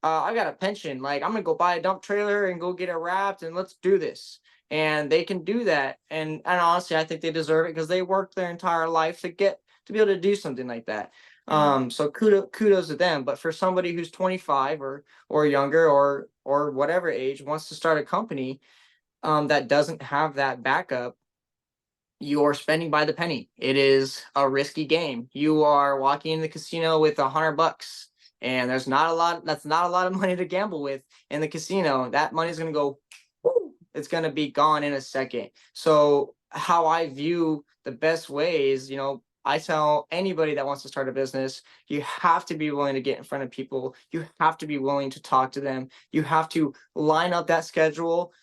Speaker 2: I got a pension, like I'm gonna go buy a dump trailer and go get it wrapped, and let's do this. And they can do that, and honestly, I think they deserve it because they worked their entire life to be able to do something like that. So kudos to them. But for somebody who's 25 or younger, or whatever age, wants to start a company, that doesn't have that backup, you're spending by the penny. It is a risky game. You are walking in the casino with $100, and that's not a lot of money to gamble with in the casino. That money is going to go, whoo, it's going to be gone in a second. So how I view the best way is, I tell anybody that wants to start a business, you have to be willing to get in front of people. You have to be willing to talk to them. You have to line up that schedule.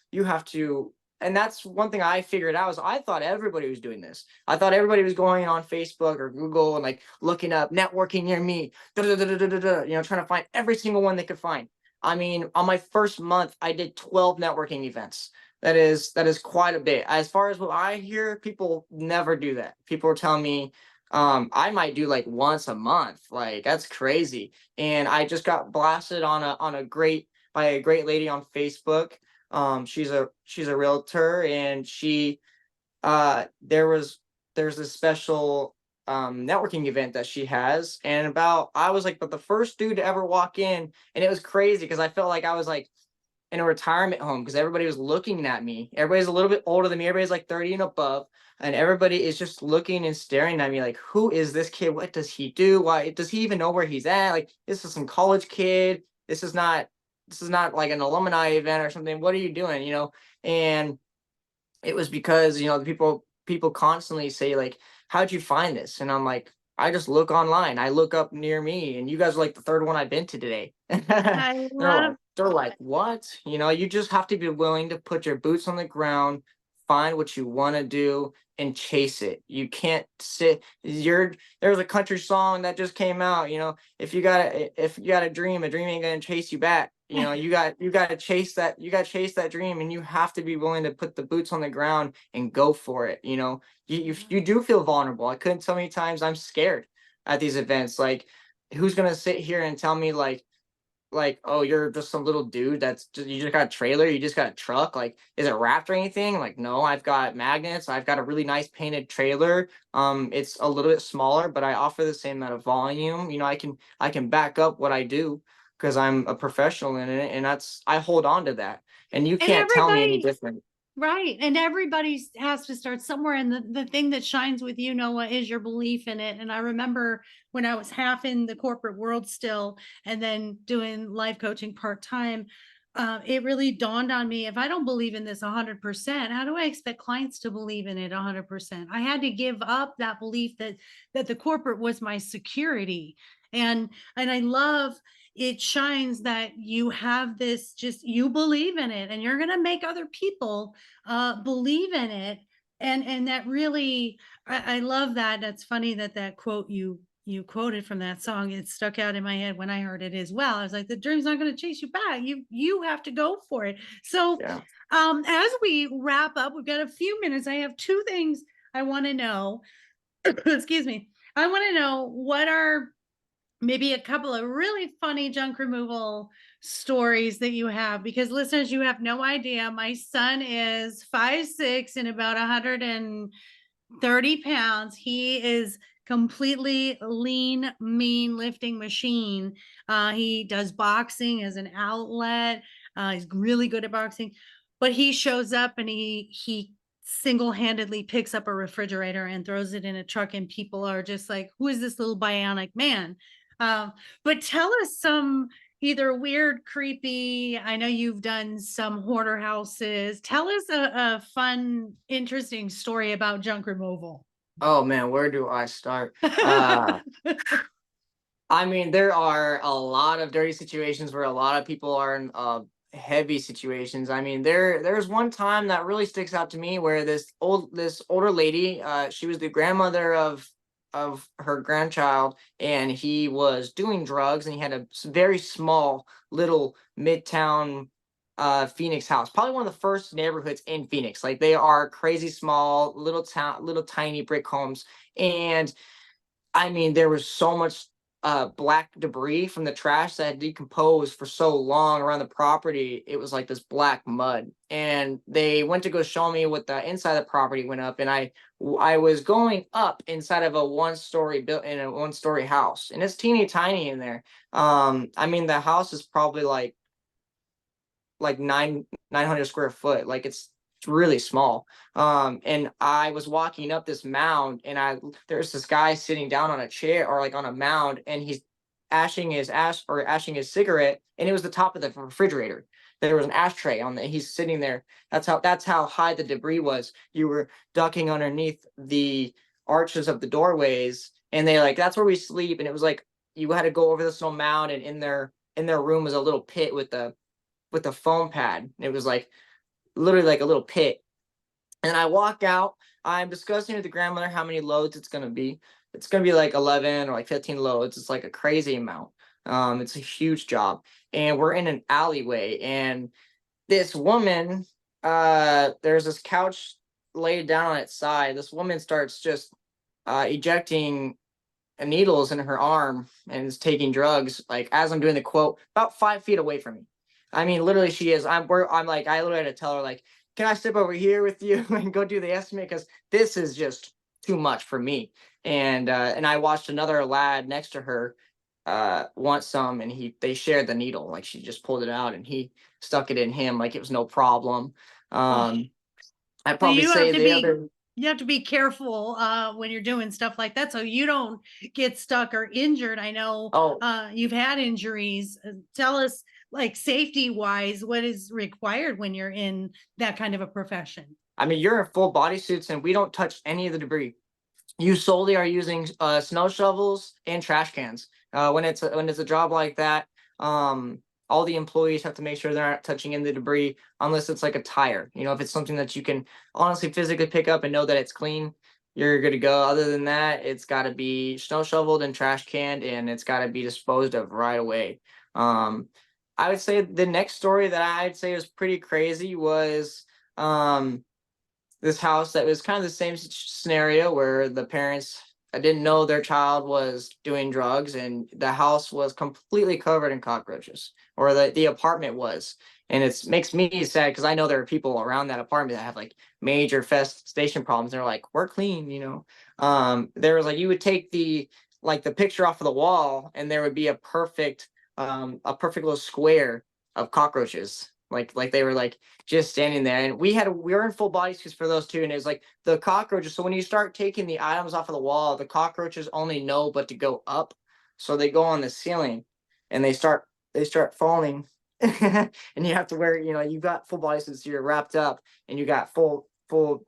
Speaker 2: And that's one thing I figured out, is I thought everybody was doing this. I thought everybody was going on Facebook or Google and like looking up networking near me, trying to find every single one they could find. I mean, on my first month, I did 12 networking events. That is quite a bit. As far as what I hear, people never do that. People are telling me I might do like once a month. Like, that's crazy. And I just got blasted by a great lady on Facebook. She's a realtor, and there's a special networking event that she has, and I was like, but the first dude to ever walk in, and it was crazy because I felt like I was like in a retirement home, because everybody was looking at me. Everybody's a little bit older than me. Everybody's like 30 and above, and everybody is just looking and staring at me like, who is this kid? What does he do? Why does he even know where he's at? Like, this is some college kid. This is not like an alumni event or something. What are you doing? And it was because, the people constantly say like, how'd you find this? And I'm like, I just look online. I look up near me, and you guys are like the third one I've been to today.
Speaker 1: I love
Speaker 2: They're like, what? You just have to be willing to put your boots on the ground, find what you want to do, and chase it. You can't sit. There's a country song that just came out. If you got a dream ain't gonna chase you back. You got to chase that. You got to chase that dream, and you have to be willing to put the boots on the ground and go for it. You do feel vulnerable. I couldn't tell many times I'm scared at these events. Like, who's gonna sit here and tell me like, like, "Oh, you're just some little dude you just got a trailer, you just got a truck, like, is it wrapped or anything?" Like, "No, I've got magnets, I've got a really nice painted trailer. It's a little bit smaller, but I offer the same amount of volume. You know, I can back up what I do because I'm a professional in it, and I hold on to that. And you
Speaker 1: And
Speaker 2: can't tell me any different."
Speaker 1: right. And everybody has to start somewhere. And the thing that shines with you, Noah, is your belief in it. And I remember when I was half in the corporate world still, and then doing life coaching part time, it really dawned on me, if I don't believe in this 100%, how do I expect clients to believe in it 100%? I had to give up that belief that the corporate was my security. And I love it shines that you have this, just you believe in it, and you're going to make other people believe in it. And that really, I love that. That's funny that that quote you quoted from that song, it stuck out in my head when I heard it as well. I was like, the dream's not going to chase you back, you have to go for it. So
Speaker 2: Yeah.
Speaker 1: as we wrap up, we've got a few minutes. I have two things I want to know. Excuse me. I want to know, what are maybe a couple of really funny junk removal stories that you have, because listeners, you have no idea, my son is 5'6" and about 130 pounds. He is completely lean, mean lifting machine. He does boxing as an outlet. He's really good at boxing, but he shows up and he single-handedly picks up a refrigerator and throws it in a truck, and people are just like, who is this little bionic man? um, but tell us some either weird, creepy. I know you've done some hoarder houses. Tell us a fun, interesting story about junk removal.
Speaker 2: Oh man, where do I start? I mean, there are a lot of dirty situations where a lot of people are in heavy situations. I mean, there's one time that really sticks out to me where this older lady, she was the grandmother of her grandchild, and he was doing drugs, and he had a very small little midtown Phoenix house, probably one of the first neighborhoods in Phoenix. Like, they are crazy small, little town, little tiny brick homes. And I mean, there was so much black debris from the trash that had decomposed for so long around the property. It was like this black mud. And they went to go show me what the inside of the property went up. And I was going up inside of a one-story built in a one-story house, and it's teeny tiny in there. I mean, the house is probably like 900 square foot. Like, it's really small. And I was walking up this mound, and there's this guy sitting down on a chair, or like on a mound, and he's ashing his cigarette, and it was the top of the refrigerator. There was an ashtray on there. He's sitting there. That's how high the debris was. You were ducking underneath the arches of the doorways, and that's where we sleep. And it was like you had to go over this little mound, and in their room was a little pit with a foam pad. It was like literally like a little pit. And I walk out. I'm discussing with the grandmother how many loads it's gonna be. It's gonna be like 11 or like 15 loads. It's like a crazy amount. It's a huge job. And we're in an alleyway, and this woman, there's this couch laid down on its side. This woman starts just ejecting needles in her arm and is taking drugs, like, as I'm doing the quote, about 5 feet away from me. I mean, literally, she is. I'm like, I literally had to tell her, like, can I step over here with you and go do the estimate, because this is just too much for me. And I watched another lad next to her want some, and they shared the needle. Like, she just pulled it out, and he stuck it in him like it was no problem.
Speaker 1: Oh,
Speaker 2: um I'd
Speaker 1: so
Speaker 2: probably say the other.
Speaker 1: you have to be careful when you're doing stuff like that, so you don't get stuck or injured. I know
Speaker 2: Oh,
Speaker 1: you've had injuries. Tell us, like, safety wise, what is required when you're in that kind of a profession.
Speaker 2: I mean, you're in full bodysuits, and we don't touch any of the debris. You solely are using snow shovels and trash cans. When it's a job like that, all the employees have to make sure they're not touching in the debris, unless it's like a tire. If it's something that you can honestly physically pick up and know that it's clean, you're good to go. Other than that, it's got to be snow shoveled and trash canned, and it's got to be disposed of right away. Um, I would say the next story that I'd say was pretty crazy was um, this house that was kind of the same scenario, where the parents I didn't know their child was doing drugs, and the house was completely covered in cockroaches, or the apartment was. And it makes me sad because I know there are people around that apartment that have like major festation problems. They're like, we're clean, you know. There was like you would take the picture off of the wall, and there would be a perfect little square of cockroaches. Like they were like just standing there, and we were in full body suits for those two, and it was like the cockroaches. So when you start taking the items off of the wall, the cockroaches only know but to go up, so they go on the ceiling, and they start falling, and you have to wear, you've got full body suits, so you're wrapped up, and you got full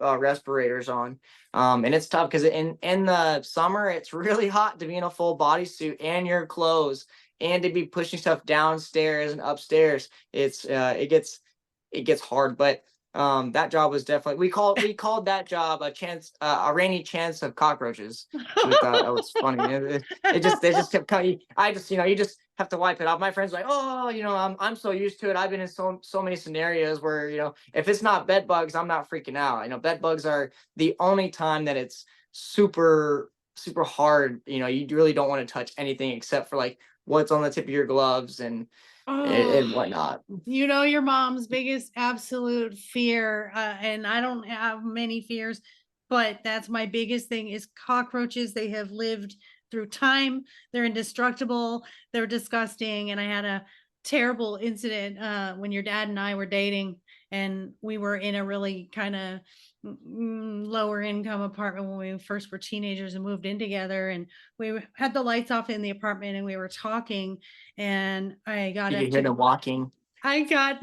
Speaker 2: respirators on, and it's tough because in the summer it's really hot to be in a full bodysuit and your clothes and to be pushing stuff downstairs and upstairs. It gets hard, but that job was definitely, we called that job a rainy chance of cockroaches. We thought that was funny. They just kept coming. I just, you just have to wipe it off. My friends were like, oh, I'm so used to it. I've been in so many scenarios where, if it's not bed bugs, I'm not freaking out. I know bed bugs are the only time that it's super super hard. You really don't want to touch anything except for like what's on the tip of your gloves and
Speaker 1: Oh,
Speaker 2: whatnot.
Speaker 1: your mom's biggest absolute fear, and I don't have many fears, but that's my biggest thing is cockroaches. They have lived through time. They're indestructible. They're disgusting. And I had a terrible incident when your dad and I were dating, and we were in a really kind of lower income apartment when we first were teenagers and moved in together. And we had the lights off in the apartment, and we were talking, and I got
Speaker 2: Did
Speaker 1: up
Speaker 2: you hear
Speaker 1: to
Speaker 2: them walking?
Speaker 1: I got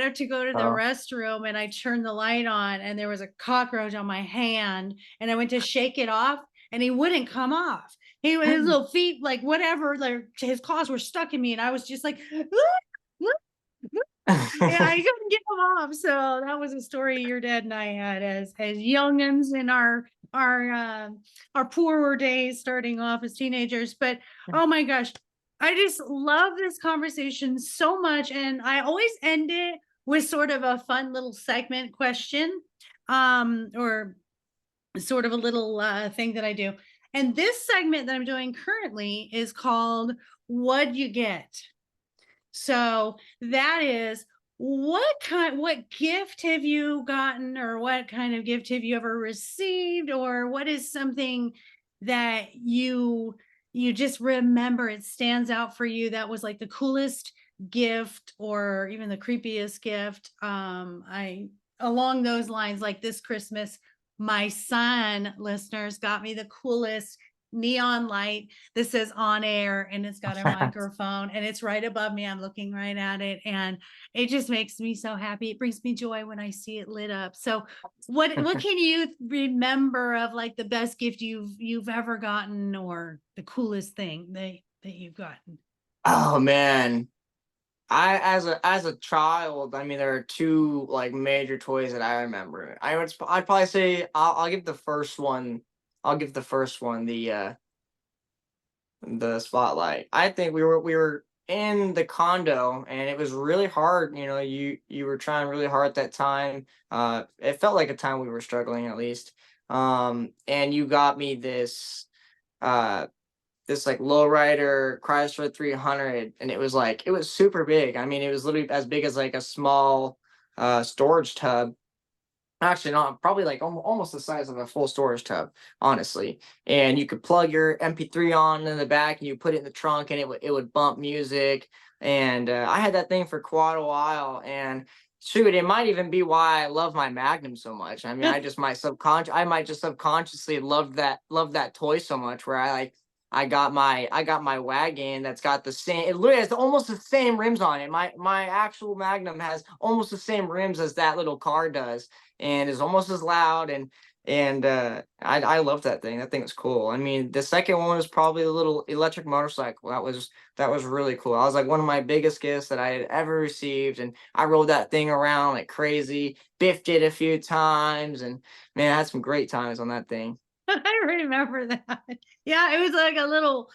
Speaker 1: up to go to the
Speaker 2: Oh.
Speaker 1: restroom, and I turned the light on, and there was a cockroach on my hand, and I went to shake it off, and he wouldn't come off. His little feet, like whatever, like his claws were stuck in me, and I was just like, yeah, I couldn't get them off. So that was a story your dad and I had as youngins in our poorer days, starting off as teenagers. But oh my gosh, I just love this conversation so much, and I always end it with sort of a fun little segment question, or sort of a little thing that I do. And this segment that I'm doing currently is called "What'd You Get?" So that is, what gift have you gotten, or what kind of gift have you ever received, or what is something that you just remember, it stands out for you, that was like the coolest gift or even the creepiest gift? I Along those lines, like this Christmas, my son, listeners, got me the coolest neon light that says "on air," and it's got a microphone, and it's right above me. I'm looking right at it, and it just makes me so happy. It brings me joy when I see it lit up. So what can you remember of like the best gift you've ever gotten, or the coolest thing that you've gotten?
Speaker 2: Oh man. As a child, I mean, there are two like major toys that I remember. I'd probably say I'll give the first one. I'll give the first one the spotlight. I think we were in the condo, and it was really hard. You were trying really hard at that time. It felt like a time we were struggling, at least. And you got me uh this like lowrider Chrysler 300, and it was super big. I mean, it was literally as big as like a small storage tub. Actually, not probably like almost the size of a full storage tub, honestly. And you could plug your MP3 on in the back, and you put it in the trunk, and it would bump music. And I had that thing for quite a while, and shoot, it might even be why I love my Magnum so much. I mean, I might just subconsciously love that toy so much, where I got my wagon that's got the same. It literally has almost the same rims on it. My actual Magnum has almost the same rims as that little car does, and is almost as loud. And I love that thing. That thing is cool. I mean, the second one was probably the little electric motorcycle. That was really cool. I was like one of my biggest gifts that I had ever received, and I rode that thing around like crazy. Biffed it a few times, and man, I had some great times on that thing.
Speaker 1: I remember that. Yeah, it was like a little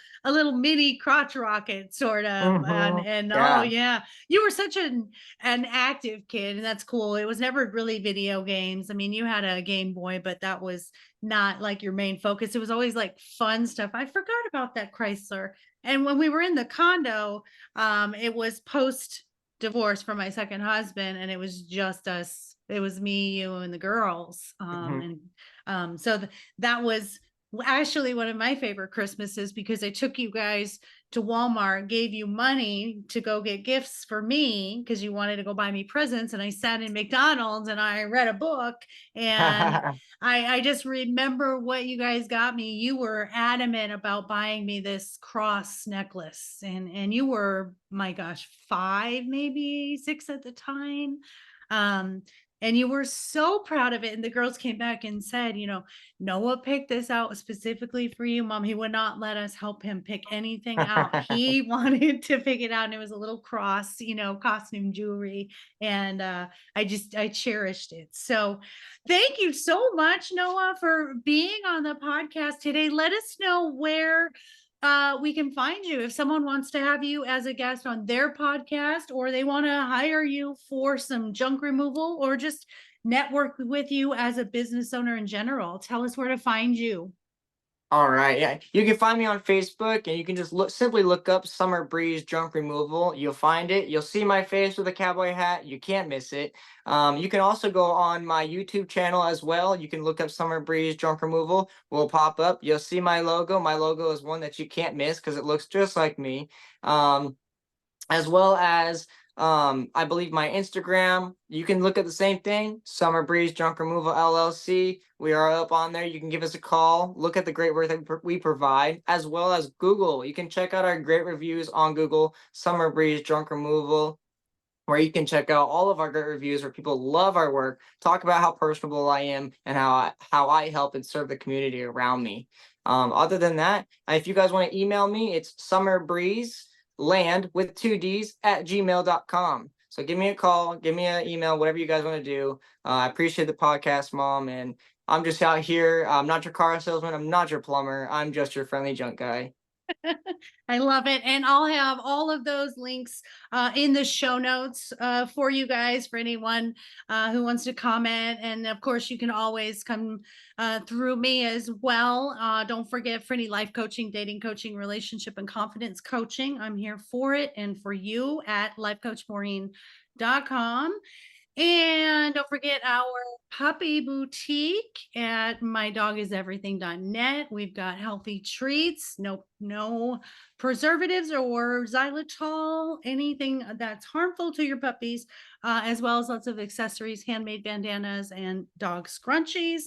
Speaker 1: mini crotch rocket sort of. And oh
Speaker 2: Yeah.
Speaker 1: yeah, you were such an active kid, and that's cool. It was never really video games. I mean, you had a Game Boy, but that was not like your main focus. It was always like fun stuff. I forgot about that Chrysler. And when we were in the condo, it was post divorce from my second husband, and it was just us. It was me, you, and the girls.
Speaker 2: Mhm.
Speaker 1: So that was actually one of my favorite Christmases because I took you guys to Walmart, gave you money to go get gifts for me because you wanted to go buy me presents. And I sat in McDonald's and I read a book. And I just remember what you guys got me. You were adamant about buying me this cross necklace. And you were, my gosh, 5, maybe 6 at the time. Um, and you were so proud of it. And the girls came back and said, Noah picked this out specifically for you, Mom. He would not let us help him pick anything out. He wanted to pick it out. And it was a little cross, costume jewelry. And I cherished it. So thank you so much, Noah, for being on the podcast today. Let us know where we can find you if someone wants to have you as a guest on their podcast, or they want to hire you for some junk removal, or just network with you as a business owner in general. Tell us where to find you.
Speaker 2: All right, yeah. You can find me on Facebook, and you can just simply look up Summer Breeze Junk Removal. You'll find it. You'll see my face with a cowboy hat. You can't miss it. You can also go on my YouTube channel as well. You can look up Summer Breeze Junk Removal. Will pop up. You'll see my logo. My logo is one that you can't miss because it looks just like me. Um, as well as I believe my Instagram. You can look at the same thing, Summer Breeze Junk Removal LLC. We are up on there. You can give us a call. Look at the great work that we provide, as well as Google. You can check out our great reviews on Google, Summer Breeze Junk Removal, where you can check out all of our great reviews where people love our work, talk about how personable I am, and how I help and serve the community around me. Other than that, if you guys want to email me, it's summerbreezeland with 2 D's at gmail.com. So give me a call, give me an email, whatever you guys want to do. I appreciate the podcast, Mom, and I'm just out here. I'm not your car salesman. I'm not your plumber. I'm just your friendly junk guy.
Speaker 1: I love it. And I'll have all of those links in the show notes for you guys, for anyone who wants to comment. And of course, you can always come through me as well. Don't forget, for any life coaching, dating coaching, relationship and confidence coaching, I'm here for it and for you at lifecoachmaureen.com. And don't forget our puppy boutique at mydogiseverything.net. We've got healthy treats, no preservatives or xylitol, anything that's harmful to your puppies, as well as lots of accessories, handmade bandanas, and dog scrunchies.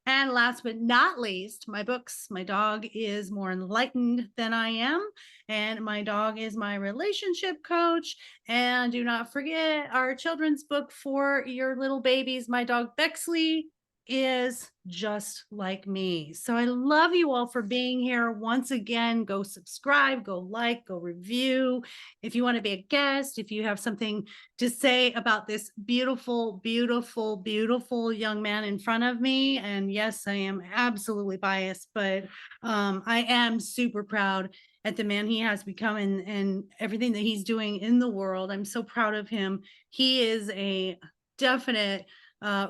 Speaker 1: And last but not least, my books. My dog is more enlightened than I am, and my dog is my relationship coach. And do not forget our children's book for your little babies. My dog Bexley is just like me. So I love you all for being here. Once again, go subscribe, go like, go review. If you want to be a guest, if you have something to say about this beautiful, beautiful, beautiful young man in front of me. And yes, I am absolutely biased, but I am super proud at the man he has become, and everything that he's doing in the world. I'm so proud of him. He is a definite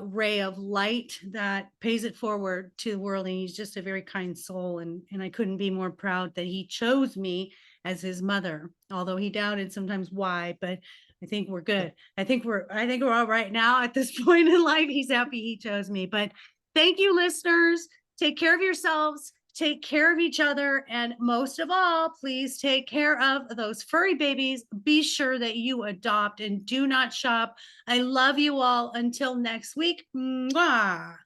Speaker 1: ray of light that pays it forward to the world. And he's just a very kind soul. And I couldn't be more proud that he chose me as his mother, although he doubted sometimes why, but I think we're good. I think we're all right now at this point in life. He's happy he chose me. But thank you, listeners. Take care of yourselves. Take care of each other. And most of all, please take care of those furry babies. Be sure that you adopt and do not shop. I love you all. Until next week. Mwah.